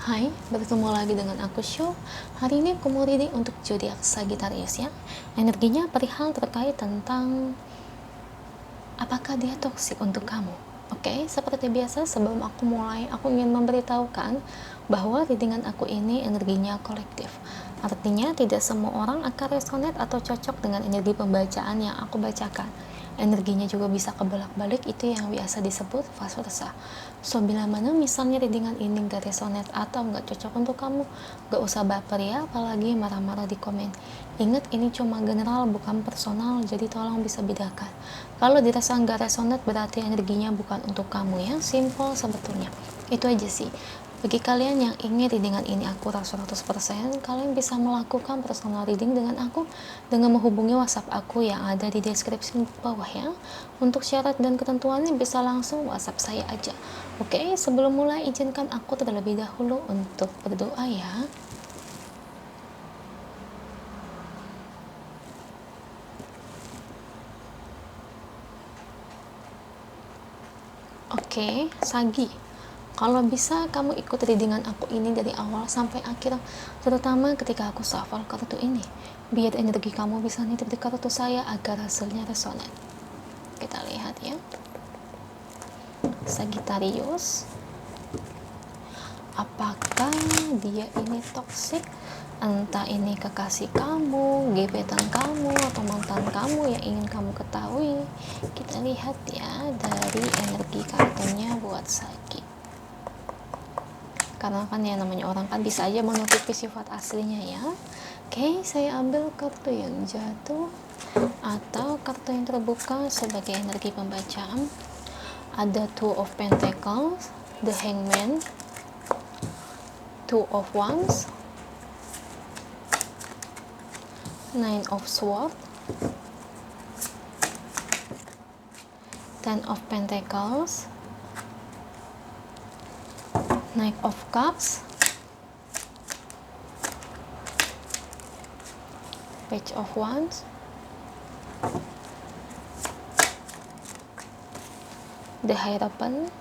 Hai, bertemu lagi dengan aku Shu. Hari ini aku mau reading untuk zodiak Sagittarius ya. Energinya perihal terkait tentang apakah dia toksik untuk kamu. Oke, seperti biasa sebelum aku mulai, aku ingin memberitahukan bahwa readingan aku ini energinya kolektif. Artinya tidak semua orang akan resonate atau cocok dengan energi pembacaan yang aku bacakan. Energinya juga bisa kebolak-balik, itu yang biasa disebut vice versa. So bila mana misalnya readingan ini gak resonate atau gak cocok untuk kamu, gak usah baper ya, apalagi marah-marah di komen. Ingat, ini cuma general bukan personal, jadi tolong bisa bedakan. Kalau dirasa gak resonate berarti energinya bukan untuk kamu ya, simple sebetulnya. Itu aja sih. Bagi kalian yang ingin readingan ini akurat 100%, kalian bisa melakukan personal reading dengan aku dengan menghubungi WhatsApp aku yang ada di deskripsi bawah ya. Untuk syarat dan ketentuannya bisa langsung WhatsApp saya aja. Oke, sebelum mulai izinkan aku terlebih dahulu untuk berdoa ya. Oke, Sagi, kalau bisa kamu ikut readingan aku ini dari awal sampai akhir, terutama ketika aku shuffle kartu ini, biar energi kamu bisa nitip di kartu saya agar hasilnya resonate. Kita lihat ya. Sagittarius, apakah dia ini toksik? Entah ini kekasih kamu, gebetan kamu, atau mantan kamu yang ingin kamu ketahui. Kita lihat ya dari energi kartunya buat Sagi. Karena kan ya namanya orang kan bisa aja menutupi sifat aslinya ya. Oke, saya ambil kartu yang jatuh atau kartu yang terbuka sebagai energi pembacaan. Ada Two of Pentacles, The Hangman, Two of Wands, Nine of Swords, Ten of Pentacles, Knight of Cups, Page of Wands, The Hierophant,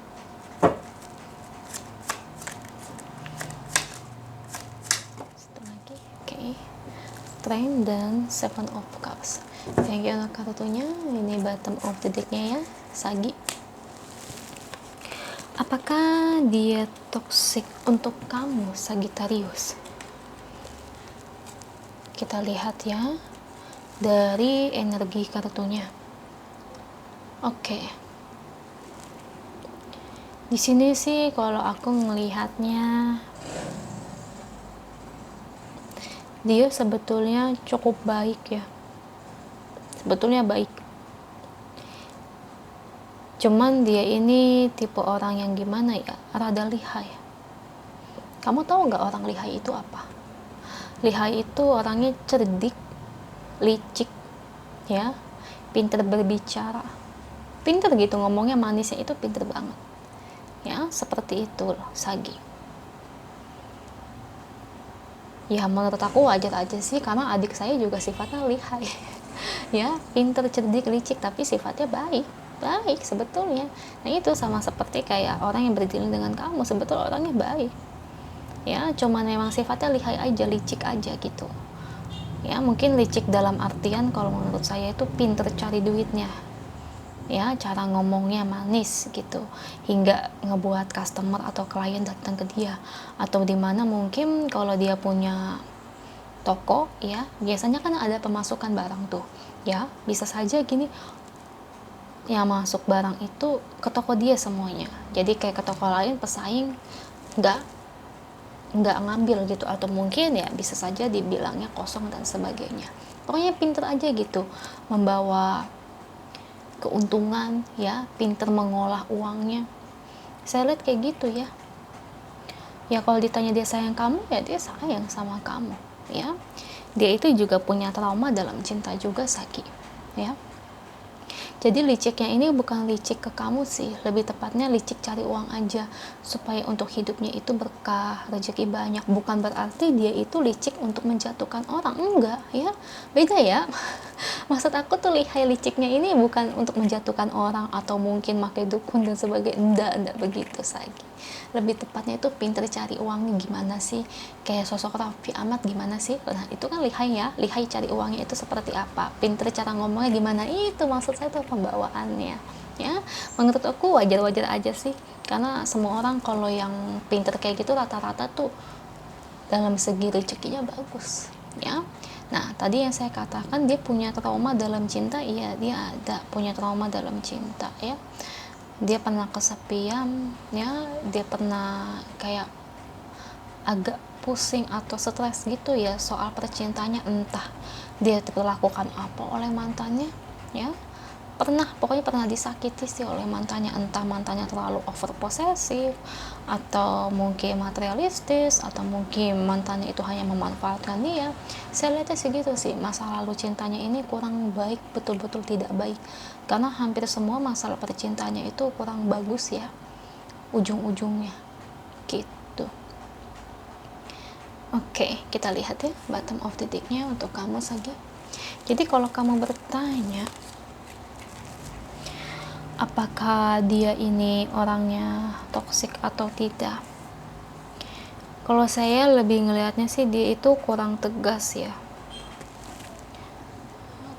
Strength, dan Seven of Cups. Thank you untuk kartunya. Ini bottom of the decknya ya, Sagi. Apakah dia toksik untuk kamu, Sagittarius? Kita lihat ya dari energi kartunya. Oke. Di sini sih kalau aku melihatnya dia sebetulnya cukup baik ya. Sebetulnya baik. Cuman dia ini tipe orang yang gimana ya, rada lihai. Kamu tahu nggak orang lihai itu apa? Lihai itu orangnya cerdik, licik, ya, pinter berbicara, pinter gitu ngomongnya, manisnya itu pinter banget. Ya, seperti itu loh, Sagi. Ya menurut aku wajar aja sih, karena adik saya juga sifatnya lihai. Ya, pinter, cerdik, licik, tapi sifatnya baik sebetulnya. Nah itu sama seperti kayak orang yang berdealing dengan kamu, sebetulnya orangnya baik ya, cuman memang sifatnya lihai aja, licik aja gitu ya. Mungkin licik dalam artian kalau menurut saya itu pinter cari duitnya ya, cara ngomongnya manis gitu, hingga ngebuat customer atau klien datang ke dia. Atau dimana mungkin kalau dia punya toko ya, biasanya kan ada pemasukan barang tuh ya, bisa saja gini, yang masuk barang itu ke toko dia semuanya, jadi kayak ke toko lain pesaing nggak ngambil gitu, atau mungkin ya bisa saja dibilangnya kosong dan sebagainya. Pokoknya pinter aja gitu membawa keuntungan ya, pinter mengolah uangnya. Saya lihat kayak gitu ya. Ya kalau ditanya dia sayang kamu, ya dia sayang sama kamu ya. Dia itu juga punya trauma dalam cinta juga, Sagi ya. Jadi liciknya ini bukan licik ke kamu sih, lebih tepatnya licik cari uang aja, supaya untuk hidupnya itu berkah, rezeki banyak. Bukan berarti dia itu licik untuk menjatuhkan orang, enggak ya, beda ya. Maksud aku tuh lihai liciknya ini bukan untuk menjatuhkan orang atau mungkin pakai dukun dan sebagainya, enggak begitu lagi. Lebih tepatnya itu pinter cari uangnya gimana sih, kayak sosok Raffi Ahmad gimana sih, nah itu kan lihai ya, lihai cari uangnya itu seperti apa, pinter cara ngomongnya gimana, itu maksud saya tuh pembawaannya ya. Menurut aku wajar-wajar aja sih, karena semua orang kalau yang pinter kayak gitu rata-rata tuh dalam segi rezekinya bagus ya. Nah tadi yang saya katakan dia punya trauma dalam cinta, iya dia ada punya trauma dalam cinta ya. Dia pernah kesepian ya, dia pernah kayak agak pusing atau stres gitu ya soal percintaannya, entah dia diperlakukan apa oleh mantannya ya, pokoknya pernah disakiti sih oleh mantannya, entah mantannya terlalu over posesif atau mungkin materialistis atau mungkin mantannya itu hanya memanfaatkan dia. Saya lihatnya sih gitu sih, masa lalu cintanya ini kurang baik, betul-betul tidak baik, karena hampir semua masalah percintaannya itu kurang bagus ya ujung-ujungnya gitu. Oke, kita lihat ya bottom of the deck-nya untuk kamu Sagi. Jadi kalau kamu bertanya apakah dia ini orangnya toksik atau tidak, kalau saya lebih ngelihatnya sih dia itu kurang tegas ya.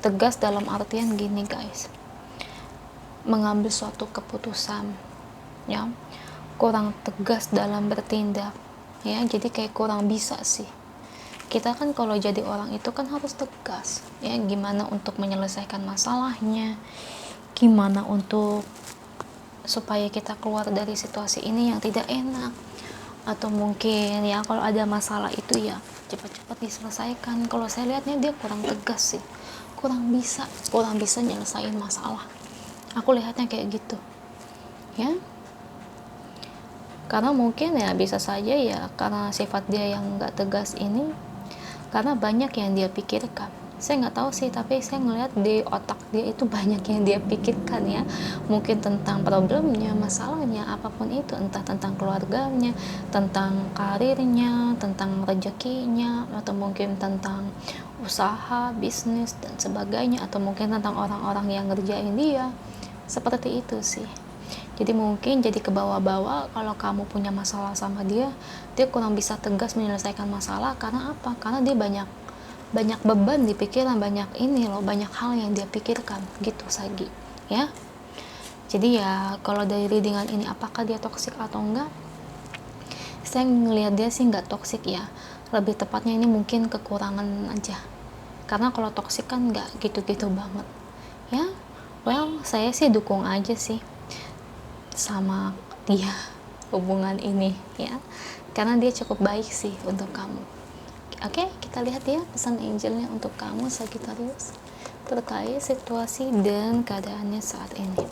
Tegas dalam artian gini guys, mengambil suatu keputusan ya, kurang tegas dalam bertindak ya, jadi kayak kurang bisa sih. Kita kan kalau jadi orang itu kan harus tegas ya, gimana untuk menyelesaikan masalahnya, gimana untuk supaya kita keluar dari situasi ini yang tidak enak, atau mungkin ya kalau ada masalah itu ya cepat-cepat diselesaikan. Kalau saya lihatnya dia kurang tegas sih, kurang bisa nyelesain masalah, aku lihatnya kayak gitu ya. Karena mungkin ya bisa saja ya karena sifat dia yang nggak tegas ini, karena banyak yang dia pikirkan. Saya nggak tahu sih, tapi saya ngelihat di otak dia itu banyak yang dia pikirkan ya, mungkin tentang problemnya, masalahnya, apapun itu, entah tentang keluarganya, tentang karirnya, tentang rezekinya, atau mungkin tentang usaha, bisnis dan sebagainya, atau mungkin tentang orang-orang yang ngerjain dia, seperti itu sih. Jadi mungkin jadi ke bawah-bawah kalau kamu punya masalah sama dia, dia kurang bisa tegas menyelesaikan masalah. Karena apa? Karena dia banyak beban di pikiran, banyak hal yang dia pikirkan gitu Sagi ya. Jadi ya kalau dari readingan ini apakah dia toksik atau enggak, saya ngelihat dia sih nggak toksik ya, lebih tepatnya ini mungkin kekurangan aja. Karena kalau toksik kan nggak gitu-gitu banget ya. Well, saya sih dukung aja sih sama dia hubungan ini ya, karena dia cukup baik sih untuk kamu. Oke, kita lihat ya pesan angelnya untuk kamu Sagittarius terkait situasi dan keadaannya saat ini.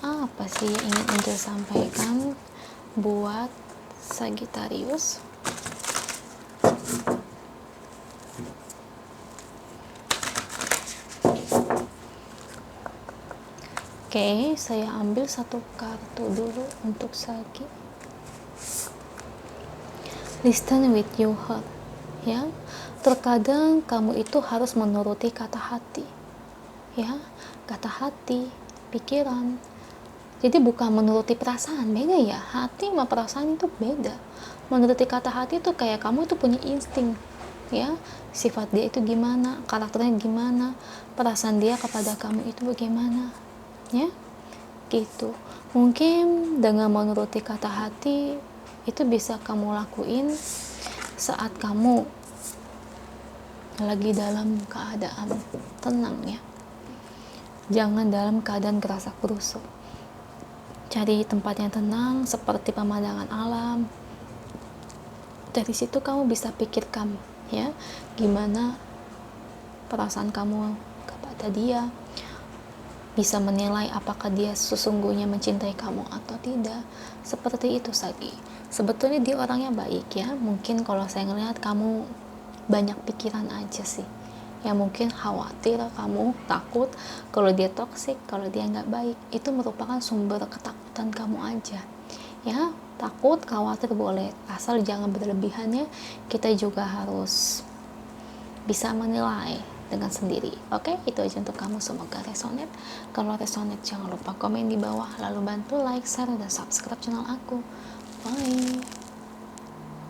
Apa sih yang ingin angel sampaikan buat Sagittarius? Oke, saya ambil satu kartu dulu untuk Sagi. Listen with your heart ya. Terkadang kamu itu harus menuruti kata hati ya, kata hati, pikiran. Jadi bukan menuruti perasaan, beda ya, hati sama perasaan itu beda. Menuruti kata hati itu kayak kamu itu punya insting ya, sifat dia itu gimana, karakternya gimana, perasaan dia kepada kamu itu bagaimana ya, gitu. Mungkin dengan menuruti kata hati itu bisa kamu lakuin saat kamu lagi dalam keadaan tenang ya, jangan dalam keadaan gerasak gerusuk. Cari tempat yang tenang seperti pemandangan alam, dari situ kamu bisa pikirkan ya gimana perasaan kamu kepada dia, bisa menilai apakah dia sesungguhnya mencintai kamu atau tidak. Seperti itu Sagi. Sebetulnya dia orangnya baik ya, mungkin kalau saya ngelihat kamu banyak pikiran aja sih yang mungkin khawatir, kamu takut kalau dia toksik, kalau dia nggak baik, itu merupakan sumber ketakutan kamu aja. Ya, takut, khawatir boleh, asal jangan berlebihan ya. Kita juga harus bisa menilai dengan sendiri. Oke, itu aja untuk kamu, semoga resonate. Kalau resonate jangan lupa komen di bawah, lalu bantu like, share, dan subscribe channel aku. Bye.